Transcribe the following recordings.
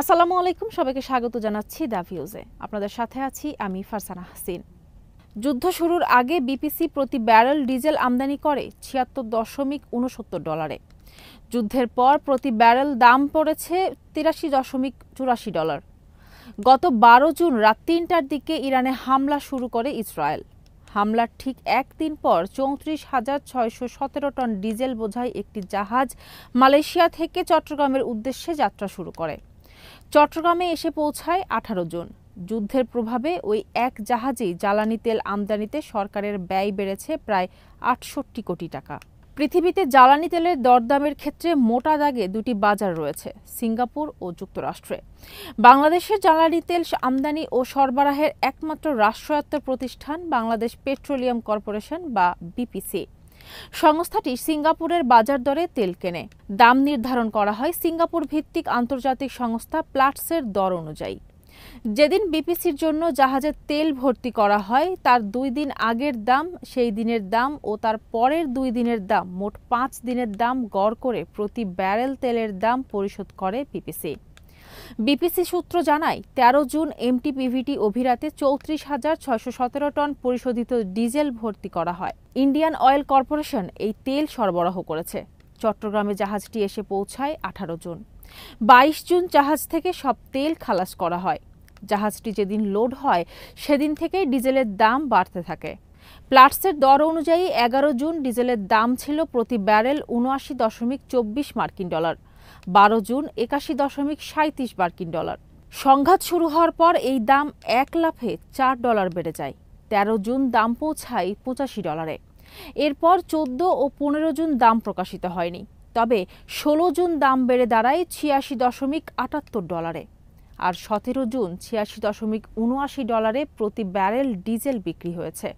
আসসালামু আলাইকুম, সবাইকে স্বাগত জানাচ্ছি দ্য ভিউজে। আপনাদের সাথে আছি আমি ফারসানা হাসিন। যুদ্ধ শুরুর আগে বিপিসি প্রতি ব্যারেল ডিজেল আমদানি করে $৭৬.৬৯। যুদ্ধের পর প্রতি ব্যারেল দাম পড়েছে $৮৩.৮৪। গত ১২ জুন রাত ৩টার দিকে ইরানে হামলা শুরু করে ইসরায়েল। হামলার ঠিক একদিন পর ৩৪,৬১৭ টন ডিজেল বোঝাই একটি জাহাজ মালয়েশিয়া থেকে চট্টগ্রামের উদ্দেশ্যে যাত্রা শুরু করে। চট্টগ্রামে এসে পৌঁছায় ১৮ জন। যুদ্ধের প্রভাবে ওই এক জাহাজেই জ্বালানি তেল আমদানিতে সরকারের ব্যয় বেড়েছে প্রায় ৬৮ কোটি টাকা। পৃথিবীতে জ্বালানি তেলের দরদামের ক্ষেত্রে মোটা দাগে দুটি বাজার রয়েছে, সিঙ্গাপুর ও যুক্তরাষ্ট্রে। বাংলাদেশের জ্বালানি তেল আমদানি ও সরবরাহের একমাত্র রাষ্ট্রায়ত্ত প্রতিষ্ঠান বাংলাদেশ পেট্রোলিয়াম কর্পোরেশন বা বিপিসি। সংস্থাটি সিঙ্গাপুরের বাজার দরে তেল কেনে। দাম নির্ধারণ করা হয় সিঙ্গাপুর ভিত্তিক আন্তর্জাতিক সংস্থা প্লাটসের দর অনুযায়ী। যেদিন বিপিসির জন্য জাহাজে তেল ভর্তি করা হয় তার ২ দিন আগের দাম, সেই দিনের দাম ও তার পরের ২ দিনের দাম, মোট ৫ দিনের দাম গড় করে প্রতি ব্যারেল তেলের দাম পরিশোধ করে বিপিসি। বিপিসি সূত্র জানায় ১৩ জুন এমটিপিভিটি অভিরাতে ৩৪,৬১৭ টন পরিশোধিত ডিজেল ভর্তি করা হয়। ইন্ডিয়ান অয়েল কর্পোরেশন এই তেল সরবরাহ করেছে। চট্টগ্রামে জাহাজটি এসে পৌঁছায় ১৮ জুন। ২২ জুন জাহাজ থেকে সব তেল খালাস করা হয়। জাহাজটি যেদিন লোড হয় সেদিন থেকেই ডিজেলের দাম বাড়তে থাকে। প্লাটসের দর অনুযায়ী ১১ জুন ডিজেলের দাম ছিল প্রতি ব্যারেল $৭৯.২৪। ১২ জুন $৮১.৩৭। সংঘাত শুরু হওয়ার পর এই দাম এক লাফে $৪ বেড়ে যায়। ১৩ জুন দাম পৌঁছায় $৮৫। এরপর ১৪ ও ১৫ জুন দাম প্রকাশিত হয়নি, তবে ১৬ জুন দাম বেড়ে দাঁড়ায় $৮৬.৭৮। আর ১৭ জুন $৮৬.৭৯ প্রতি ব্যারেল ডিজেল বিক্রি হয়েছে।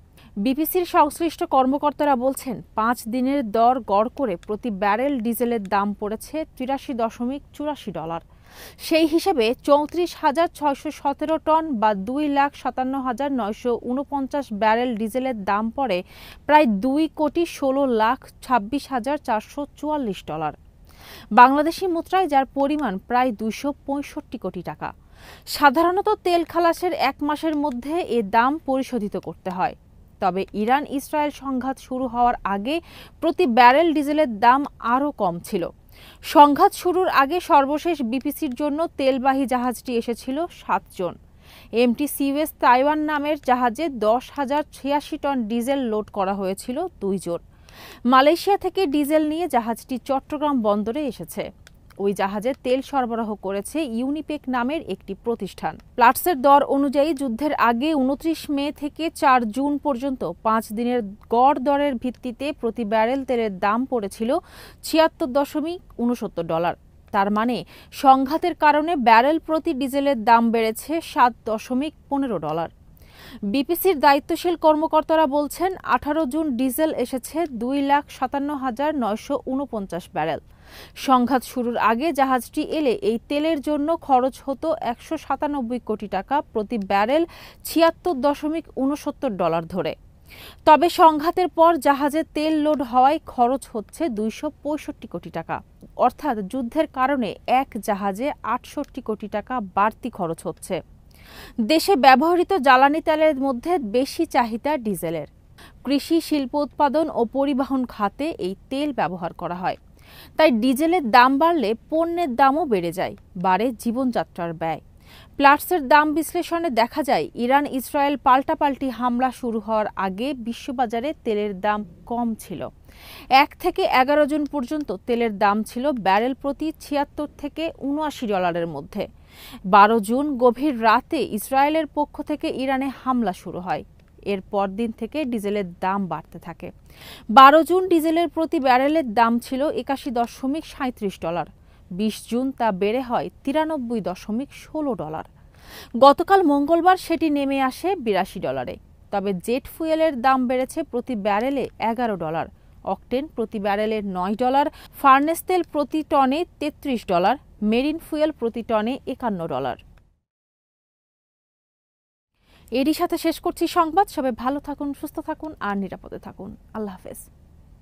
বিপিসির সংশ্লিষ্ট কর্মকর্তারা বলছেন ৫ দিনের দর গড় করে প্রতি ব্যারেল ডিজেলের দাম পড়েছে $৮৩.৮৪। সেই হিসেবে ৩৪,৬১৭ টন বা ২,৫৭,৯৪৯ ব্যারেল ডিজেলের দাম পড়ে প্রায় $২,১৬,২৬,৪৪৪। বাংলাদেশি মুদ্রায় যার পরিমাণ প্রায় ২৬৫ কোটি টাকা। সাধারণত তেল খালাসের ১ মাসের মধ্যে এ দাম পরিশোধিত করতে হয়। তবে ইরান ইসরায়েল সংঘাত শুরু হওয়ার আগে প্রতি ব্যারেল ডিজেলের দাম আরও কম ছিল। সংঘাত শুরুর আগে সর্বশেষ বিপিসির জন্য তেলবাহী জাহাজটি এসেছিল ৭ জন। এমটি সিওএস তাইওয়ান নামের জাহাজে ১০,০৮৬ টন ডিজেল লোড করা হয়েছিল ২ জন। মালয়েশিয়া থেকে ডিজেল নিয়ে জাহাজটি চট্টগ্রাম বন্দরে এসেছে। ওই জাহাজে তেল সরবরাহ করেছে ইউনিপেক নামের একটি প্রতিষ্ঠান। প্লাটসের দর অনুযায়ী যুদ্ধের আগে ২৯ মে থেকে ৪ জুন পর্যন্ত ৫ দিনের গড় দরের ভিত্তিতে প্রতি ব্যারেল তেলের দাম পড়েছিল $৭৬.৬৯। তার মানে সংঘাতের কারণে ব্যারেল প্রতি ডিজেলের দাম বেড়েছে $৭.১৫। বিপিসির দায়িত্বশীল কর্মকর্তারা বলছেন ১৮ জুন ডিজেল এসেছে ২,৫৭,৯৪৯ ব্যারেল। সংঘাত শুরুর আগে জাহাজটি এলে এই তেলের জন্য খরচ হতো $১৯৭ কোটি টাকা, প্রতি ব্যারেল $৭৬.৬৯ ধরে। তবে সংঘাতের পর জাহাজে তেল লোড হওয়ায় খরচ হচ্ছে $২৬৫ কোটি টাকা। অর্থাৎ যুদ্ধের কারণে এক জাহাজে $৬৮ কোটি টাকা বাড়তি খরচ হচ্ছে। দেশে ব্যবহৃত জ্বালানি তেলের মধ্যে বেশি চাহিদা ডিজেলের। কৃষি, শিল্প উৎপাদন ও পরিবহন খাতে এই তেল ব্যবহার করা হয়। তাই ডিজেলের দাম বাড়লে পণ্যের দামও বেড়ে যায়, বাড়ে জীবনযাত্রার ব্যয়। প্লাটসের দাম বিশ্লেষণে দেখা যায় ইরান ইসরায়েল পাল্টাপাল্টি হামলা শুরু হওয়ার আগে বিশ্ববাজারে তেলের দাম কম ছিল। ১ থেকে ১১ জুন পর্যন্ত তেলের দাম ছিল ব্যারেল প্রতি $৭৬ থেকে $৭৯ মধ্যে। ১২ জুন গভীর রাতে ইসরায়েলের পক্ষ থেকে ইরানে হামলা শুরু হয়। এর পরদিন থেকে ডিজেলের দাম বাড়তে থাকে। ১২ জুন ডিজেলের প্রতি ব্যারেলের দাম ছিল $৮১.৩৭। ২০ জুন তা বেড়ে হয় $৯৩.১৬। গতকাল মঙ্গলবার সেটি নেমে আসে $৮২। তবে জেট ফুয়েলের দাম বেড়েছে প্রতি ব্যারেলে $১১, অকটেন প্রতি ব্যারেলে $৯, ফার্নেস তেল প্রতি টনে $৩৩, মেরিন ফুয়েল প্রতি টনে $৫১। এরই সাথে শেষ করছি সংবাদ। সবাই ভালো থাকুন, সুস্থ থাকুন আর নিরাপদে থাকুন। আল্লাহ হাফেজ।